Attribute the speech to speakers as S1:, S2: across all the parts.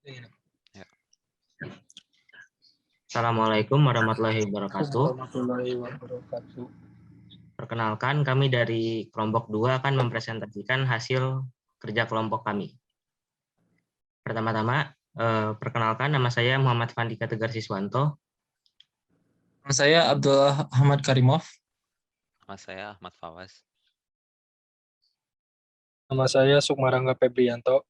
S1: Ya.
S2: Assalamualaikum warahmatullahi wabarakatuh. Perkenalkan, kami dari kelompok 2 akan mempresentasikan hasil kerja kelompok kami. Pertama-tama, perkenalkan, nama saya Muhammad Fandika Tegar Siswanto.
S3: Nama saya Abdullah Ahmad Karimov.
S1: Nama saya Ahmad Fawaz.
S4: Nama saya Sukmarangga Febrianto.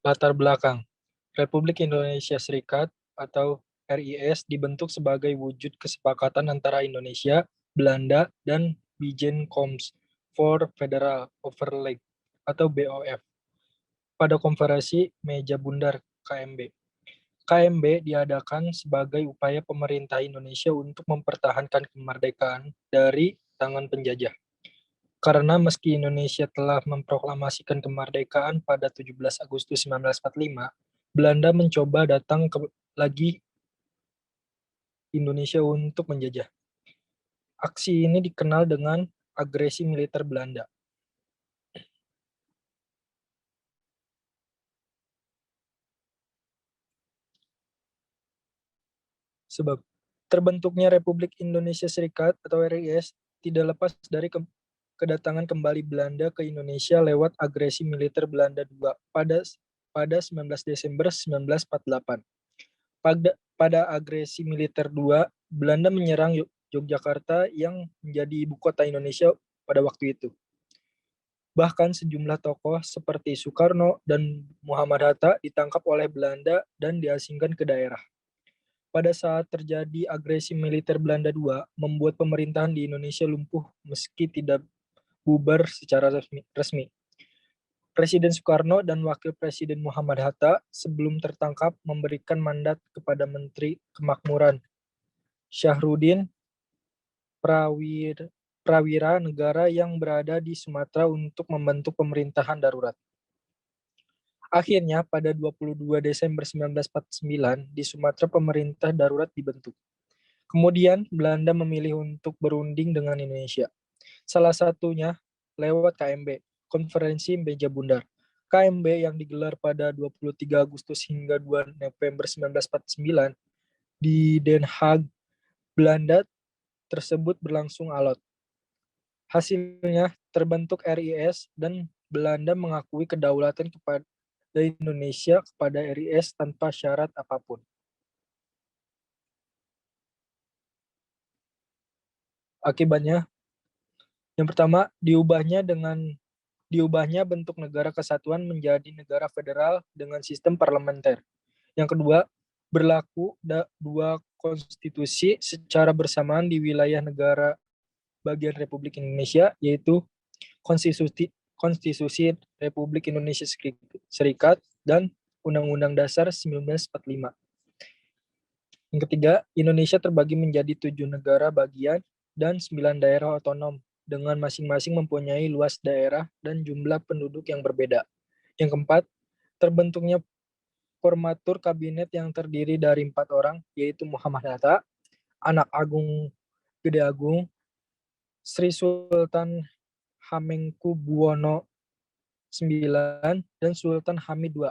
S4: Latar belakang. Republik Indonesia Serikat atau RIS dibentuk sebagai wujud kesepakatan antara Indonesia, Belanda, dan Bijenkorps for Federal Overleg atau BOF pada konferensi Meja Bundar KMB. KMB diadakan sebagai upaya pemerintah Indonesia untuk mempertahankan kemerdekaan dari tangan penjajah. Karena meski Indonesia telah memproklamasikan kemerdekaan pada 17 Agustus 1945, Belanda mencoba datang lagi Indonesia untuk menjajah. Aksi ini dikenal dengan agresi militer Belanda. Sebab terbentuknya Republik Indonesia Serikat atau RIS tidak lepas dari kedatangan kembali Belanda ke Indonesia lewat agresi militer Belanda II pada 19 Desember 1948. Pada agresi militer II, Belanda menyerang Yogyakarta yang menjadi ibu kota Indonesia pada waktu itu. Bahkan sejumlah tokoh seperti Soekarno dan Muhammad Hatta ditangkap oleh Belanda dan diasingkan ke daerah. Pada saat terjadi agresi militer Belanda II, membuat pemerintahan di Indonesia lumpuh meski tidak bubar secara resmi. Presiden Soekarno dan Wakil Presiden Muhammad Hatta sebelum tertangkap memberikan mandat kepada Menteri Kemakmuran Syahruddin Prawira negara yang berada di Sumatera untuk membentuk pemerintahan darurat. Akhirnya pada 22 Desember 1949 di Sumatera pemerintah darurat dibentuk. Kemudian Belanda memilih untuk berunding dengan Indonesia. Salah satunya lewat KMB, Konferensi Meja Bundar. KMB yang digelar pada 23 Agustus hingga 2 November 1949 di Den Haag, Belanda tersebut berlangsung alot. Hasilnya terbentuk RIS dan Belanda mengakui kedaulatan kepada Indonesia kepada RIS tanpa syarat apapun. Akibatnya, yang pertama, diubahnya bentuk negara kesatuan menjadi negara federal dengan sistem parlementer. Yang kedua, berlaku dua konstitusi secara bersamaan di wilayah negara bagian Republik Indonesia, yaitu Konstitusi Republik Indonesia Serikat dan Undang-Undang Dasar 1945. Yang ketiga, Indonesia terbagi menjadi 7 negara bagian dan 9 daerah otonom dengan masing-masing mempunyai luas daerah dan jumlah penduduk yang berbeda. Yang keempat, terbentuknya formatur kabinet yang terdiri dari 4 orang, yaitu Muhammad Hatta, Anak Agung Gede Agung, Sri Sultan Hamengkubuwono IX, dan Sultan Hamid II.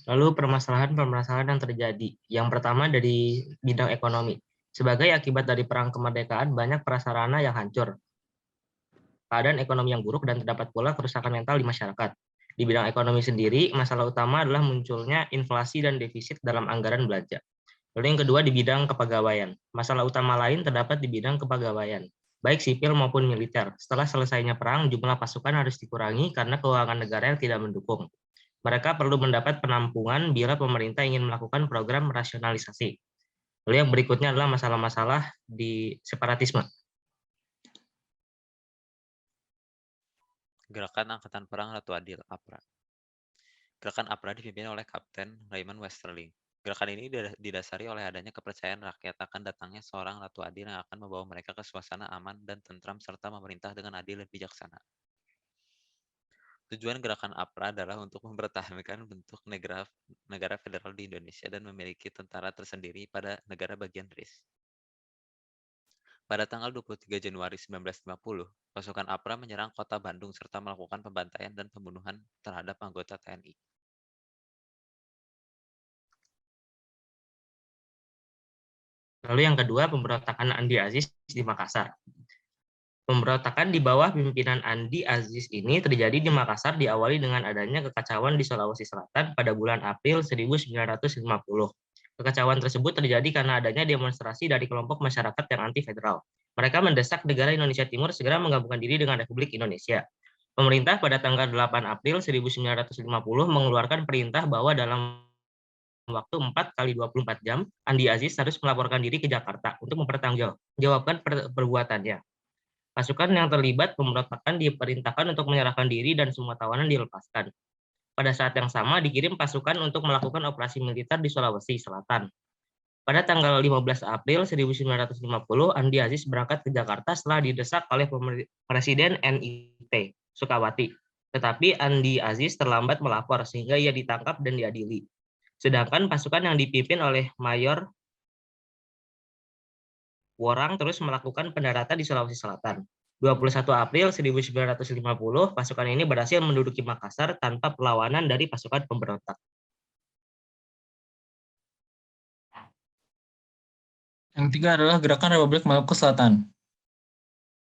S2: Lalu permasalahan-permasalahan yang terjadi. Yang pertama dari bidang ekonomi. Sebagai akibat dari perang kemerdekaan, banyak prasarana yang hancur. Keadaan ekonomi yang buruk dan terdapat pula kerusakan mental di masyarakat. Di bidang ekonomi sendiri, masalah utama adalah munculnya inflasi dan defisit dalam anggaran belanja. Lalu yang kedua di bidang kepegawaian. Masalah utama lain terdapat di bidang kepegawaian, baik sipil maupun militer. Setelah selesainya perang, jumlah pasukan harus dikurangi karena keuangan negara yang tidak mendukung. Mereka perlu mendapat penampungan bila pemerintah ingin melakukan program rasionalisasi. Lalu yang berikutnya adalah masalah-masalah di separatisme.
S1: Gerakan Angkatan Perang Ratu Adil, APRA. Gerakan APRA dipimpin oleh Kapten Raymond Westerling. Gerakan ini didasari oleh adanya kepercayaan rakyat akan datangnya seorang Ratu Adil yang akan membawa mereka ke suasana aman dan tentram serta memerintah dengan adil dan bijaksana. Tujuan gerakan APRA adalah untuk mempertahankan bentuk negara federal di Indonesia dan memiliki tentara tersendiri pada negara bagian RIS. Pada tanggal 23 Januari 1950, pasukan APRA menyerang kota Bandung serta melakukan pembantaian dan pembunuhan terhadap anggota TNI.
S2: Lalu yang kedua, pemberontakan Andi Aziz di Makassar. Pemberontakan di bawah pimpinan Andi Aziz ini terjadi di Makassar diawali dengan adanya kekacauan di Sulawesi Selatan pada bulan April 1950. Kekacauan tersebut terjadi karena adanya demonstrasi dari kelompok masyarakat yang anti-federal. Mereka mendesak negara Indonesia Timur segera menggabungkan diri dengan Republik Indonesia. Pemerintah pada tanggal 8 April 1950 mengeluarkan perintah bahwa dalam waktu 4 kali 24 jam, Andi Aziz harus melaporkan diri ke Jakarta untuk mempertanggungjawabkan perbuatannya. Pasukan yang terlibat pemberontakan diperintahkan untuk menyerahkan diri dan semua tawanan dilepaskan. Pada saat yang sama dikirim pasukan untuk melakukan operasi militer di Sulawesi Selatan. Pada tanggal 15 April 1950, Andi Aziz berangkat ke Jakarta setelah didesak oleh Presiden NIT, Sukawati. Tetapi Andi Aziz terlambat melapor sehingga ia ditangkap dan diadili. Sedangkan pasukan yang dipimpin oleh Mayor Worang terus melakukan pendaratan di Sulawesi Selatan. 21 April 1950, pasukan ini berhasil menduduki Makassar tanpa perlawanan dari pasukan pemberontak.
S3: Yang ketiga adalah Gerakan Republik Maluku Selatan.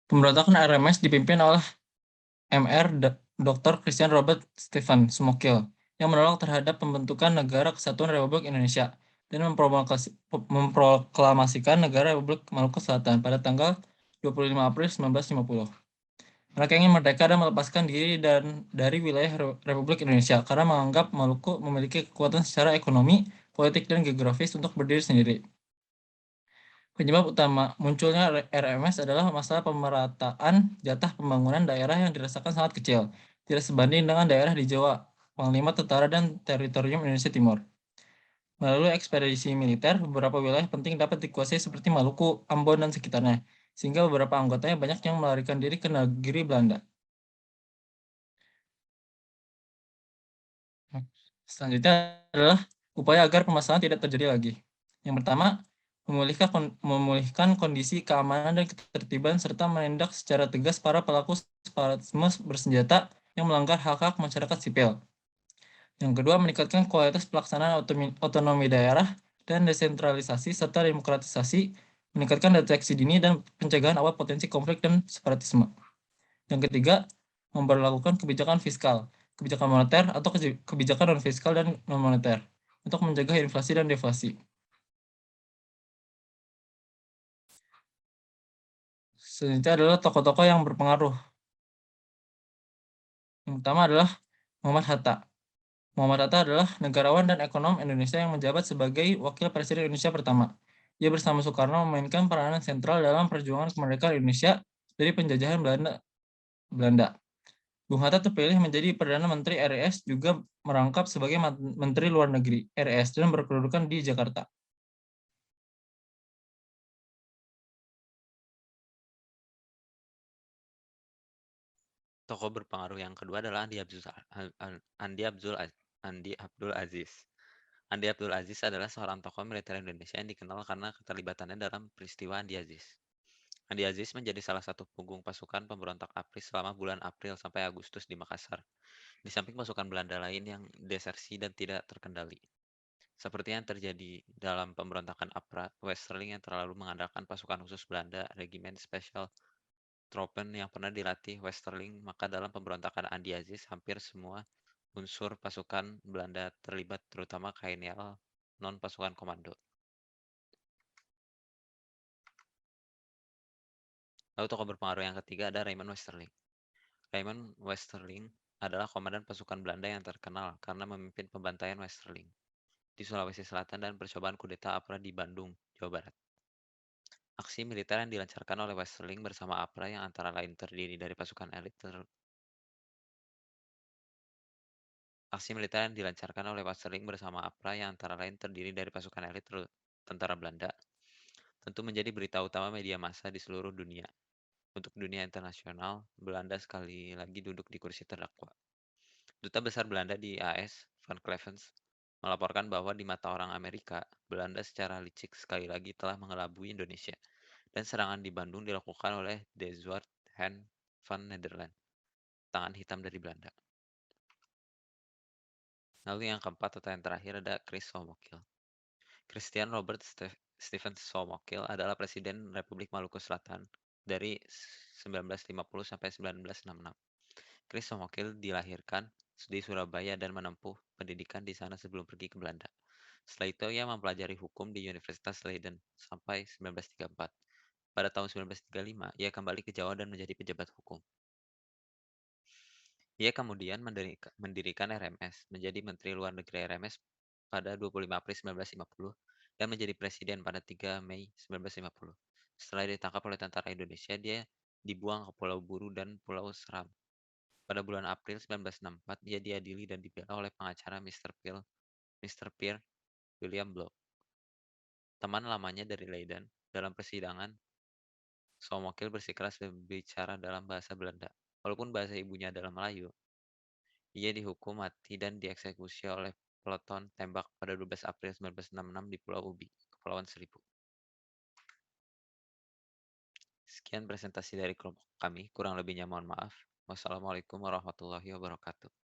S3: Pemberontakan RMS dipimpin oleh Mr. Dr. Christian Robert Stephen Smokil yang menolak terhadap pembentukan Negara Kesatuan Republik Indonesia dan memproklamasikan Negara Republik Maluku Selatan pada tanggal 25 April 1950. Mereka ingin merdeka dan melepaskan diri dari wilayah Republik Indonesia karena menganggap Maluku memiliki kekuatan secara ekonomi, politik, dan geografis untuk berdiri sendiri. Penyebab utama munculnya RMS adalah masalah pemerataan jatah pembangunan daerah yang dirasakan sangat kecil, tidak sebanding dengan daerah di Jawa, Panglima Tentara dan Teritorium Indonesia Timur. Melalui ekspedisi militer, beberapa wilayah penting dapat dikuasai seperti Maluku, Ambon, dan sekitarnya, sehingga beberapa anggotanya banyak yang melarikan diri ke negeri Belanda. Selanjutnya adalah upaya agar permasalahan tidak terjadi lagi. Yang pertama, memulihkan kondisi keamanan dan ketertiban serta menindak secara tegas para pelaku separatisme bersenjata yang melanggar hak-hak masyarakat sipil. Yang kedua, meningkatkan kualitas pelaksanaan otonomi daerah dan desentralisasi serta demokratisasi, meningkatkan deteksi dini dan pencegahan awal potensi konflik dan separatisme. Yang ketiga, memperlakukan kebijakan fiskal, kebijakan moneter atau kebijakan non-fiskal dan non-moneter untuk mencegah inflasi dan deflasi. Selanjutnya adalah tokoh-tokoh yang berpengaruh. Yang pertama adalah Muhammad Hatta. Muhammad Hatta adalah negarawan dan ekonom Indonesia yang menjabat sebagai Wakil Presiden Indonesia pertama. Ia bersama Soekarno memainkan peranan sentral dalam perjuangan kemerdekaan Indonesia dari penjajahan Belanda. Bung Hatta terpilih menjadi Perdana Menteri RIS, juga merangkap sebagai Menteri Luar Negeri RIS dan berkedudukan di Jakarta.
S1: Tokoh berpengaruh yang kedua adalah Andi Abdul Aziz. Andi Abdul Aziz adalah seorang tokoh militer Indonesia yang dikenal karena keterlibatannya dalam peristiwa Andi Aziz. Andi Aziz menjadi salah satu punggung pasukan pemberontak APRI selama bulan April sampai Agustus di Makassar, di samping pasukan Belanda lain yang desersi dan tidak terkendali. Seperti yang terjadi dalam pemberontakan APRA, Westerling yang terlalu mengandalkan pasukan khusus Belanda, Regimen Special Troepen yang pernah dilatih Westerling, maka dalam pemberontakan Andi Aziz hampir semua unsur pasukan Belanda terlibat, terutama KNL, non-pasukan komando. Lalu tokoh berpengaruh yang ketiga ada Raymond Westerling. Raymond Westerling adalah komandan pasukan Belanda yang terkenal karena memimpin pembantaian Westerling di Sulawesi Selatan dan percobaan kudeta APRA di Bandung, Jawa Barat. Aksi militer yang dilancarkan oleh Westerling bersama APRA yang antara lain terdiri dari pasukan elit tentara Belanda, tentu menjadi berita utama media massa di seluruh dunia. Untuk dunia internasional, Belanda sekali lagi duduk di kursi terdakwa. Duta Besar Belanda di AS, Van Clevens, melaporkan bahwa di mata orang Amerika, Belanda secara licik sekali lagi telah mengelabui Indonesia, dan serangan di Bandung dilakukan oleh De Zwart Hand van Nederland, tangan hitam dari Belanda. Lalu yang keempat atau yang terakhir ada Chris Somokil. Christian Robert Stephen Somokil adalah Presiden Republik Maluku Selatan dari 1950 sampai 1966. Chris Somokil dilahirkan di Surabaya dan menempuh pendidikan di sana sebelum pergi ke Belanda. Setelah itu ia mempelajari hukum di Universitas Leiden sampai 1934. Pada tahun 1935, ia kembali ke Jawa dan menjadi pejabat hukum. Ia kemudian mendirikan RMS, menjadi Menteri Luar Negeri RMS pada 25 April 1950 dan menjadi presiden pada 3 Mei 1950. Setelah ditangkap oleh tentara Indonesia, dia dibuang ke Pulau Buru dan Pulau Seram. Pada bulan April 1964, dia diadili dan dibela oleh pengacara Mr. Pierre William Bloch, teman lamanya dari Leiden. Dalam persidangan, Somokil bersikeras berbicara dalam bahasa Belanda. Walaupun bahasa ibunya adalah Melayu, ia dihukum mati dan dieksekusi oleh peleton tembak pada 12 April 1966 di Pulau Ubi, Kepulauan Seribu. Sekian presentasi dari kelompok kami, kurang lebihnya mohon maaf. Wassalamualaikum warahmatullahi wabarakatuh.